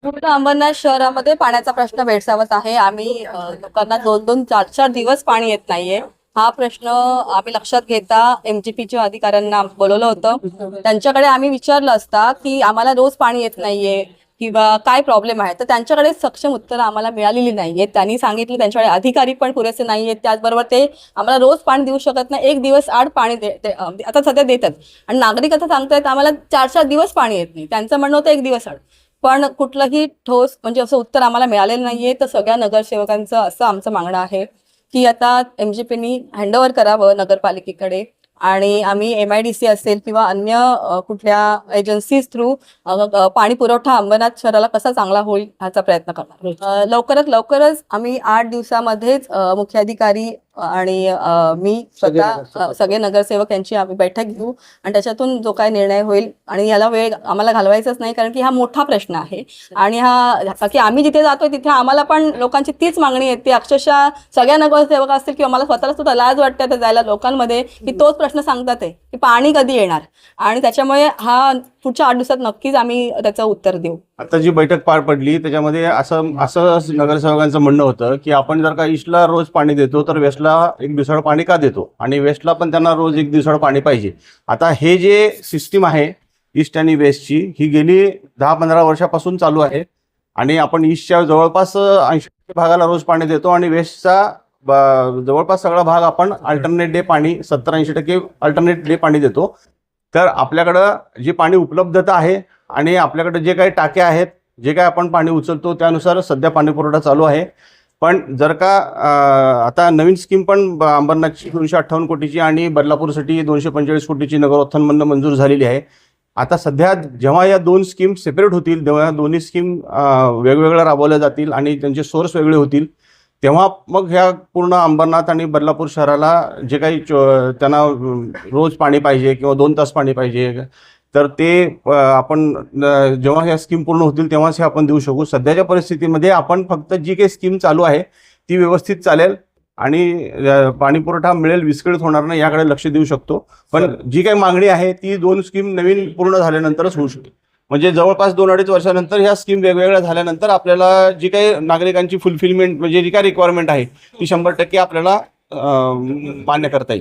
पूर्ण अंबरनाथ शहरामध्ये पाण्याचा प्रश्न भेडसावत आहे. आम्ही लोकांना 2-2, 4-4 दिवस पाणी येत नाहीये. हा प्रश्न आम्ही लक्षात घेता MGPच्या अधिकाऱ्यांना बोलवलं होतं. त्यांच्याकडे आम्ही विचारलं असता की आम्हाला रोज पाणी येत नाहीये किंवा काय प्रॉब्लेम आहे, तर त्यांच्याकडे सक्षम उत्तरं आम्हाला मिळालेली नाहीये. त्यांनी सांगितलं त्यांच्याकडे अधिकारी पण पुरेसे नाहीयेत. त्याचबरोबर ते आम्हाला रोज पाणी देऊ शकत नाही, 1 दिवस आड पाणी आता सध्या देतात. आणि नागरिक आता सांगतायत आम्हाला 4-4 दिवस पाणी येत नाही. त्यांचं म्हणणं होतं 1 दिवस आड. पण कुठलंही ठोस म्हणजे असं उत्तर आम्हाला मिळालेलं नाहीये. तर सगळ्या नगरसेवकांचं असं आमचं मागणं आहे की आता MGPनी हँडओव्हर करावं नगरपालिकेकडे आणि आम्ही MIDC असेल किंवा अन्य कुठल्या एजन्सीज थ्रू पाणी पुरवठा अंबरनाथ शहराला कसा चांगला होईल ह्याचा प्रयत्न करणार. लवकरच आम्ही 8 दिवसामध्येच मुख्याधिकारी आणि मी स्वतः सगळे नगरसेवक यांची आम्ही बैठक घेऊ आणि त्याच्यातून जो काय निर्णय होईल. आणि याला वेळ आम्हाला घालवायचाच नाही, कारण की हा मोठा प्रश्न आहे. आणि की आम्ही जिथे जातोय तिथे आम्हाला पण लोकांची तीच मागणी येते. अक्षरशः सगळ्या नगरसेवक असतील किंवा मला स्वतःला सुद्धा लाज वाटते तर जायला लोकांमध्ये, की तोच प्रश्न सांगतात आहे की पाणी कधी येणार. आणि त्याच्यामुळे हा पुढच्या 8 दिवसात नक्कीच आम्ही त्याचं उत्तर देऊ. आता जी बैठक पार पडली त्याच्यामध्ये असं नगरसेवकांचं म्हणणं होतं की आपण जर का ईस्टला रोज पाणी देतो तर वेस्टला 1 दिवसाड पाणी का देतो, आणि वेस्टला पण त्यांना रोज 1 दिवसाड पाणी पाहिजे. आता हे जे सिस्टीम आहे ईस्ट आणि वेस्टची, ही गेली 10-15 वर्षापासून चालू आहे. आणि आपण ईस्टच्या जवळपास 80% भागाला रोज पाणी देतो आणि वेस्टचा जवळपास सगळा भाग आपण अल्टरनेट डे पाणी 70-80% अल्टरनेट डे पाणी देतो. तर आपल्याकडं जी पाणी उपलब्धता आहे आणि आपल्याकडे जे काही टाक्या आहेत, जे काही आपण पाणी उचलतो त्यानुसार सध्या पाणी पुरवठा चालू आहे. पण जर का आता नवीन स्कीम पण अंबरनाथची 258 कोटीची आणि बदलापूरसाठी 245 कोटीची नगरोत्थानमधनं मंजूर झालेली आहे. आता सध्या जेव्हा या 2 स्कीम सेपरेट होतील, तेव्हा दोन्ही स्कीम वेगवेगळ्या राबवल्या जातील आणि त्यांचे सोर्स वेगळे होतील, तेव्हा मग ह्या पूर्ण अंबरनाथ आणि बदलापूर शहराला जे काही त्यांना रोज पाणी पाहिजे किंवा 2 तास पाणी पाहिजे, तर ते आपण जेव्हा ह्या स्कीम पूर्ण होतील तेव्हाच हे आपण देऊ शकू. सध्याच्या परिस्थितीमध्ये आपण फक्त जी काही स्कीम चालू आहे ती व्यवस्थित चालेल आणि पाणी पुरवठा मिळेल, विस्कळीत होणार नाही याकडे लक्ष देऊ शकतो. पण जी काही मागणी आहे ती 2 स्कीम नवीन पूर्ण झाल्यानंतरच होऊ शकते. म्हणजे जवळपास 2-2.5 वर्षानंतर ह्या स्कीम वेगवेगळ्या झाल्यानंतर आपल्याला जी काही नागरिकांची फुलफिलमेंट म्हणजे जी काही रिक्वायरमेंट आहे ती 100% आपल्याला मान्य करता येईल.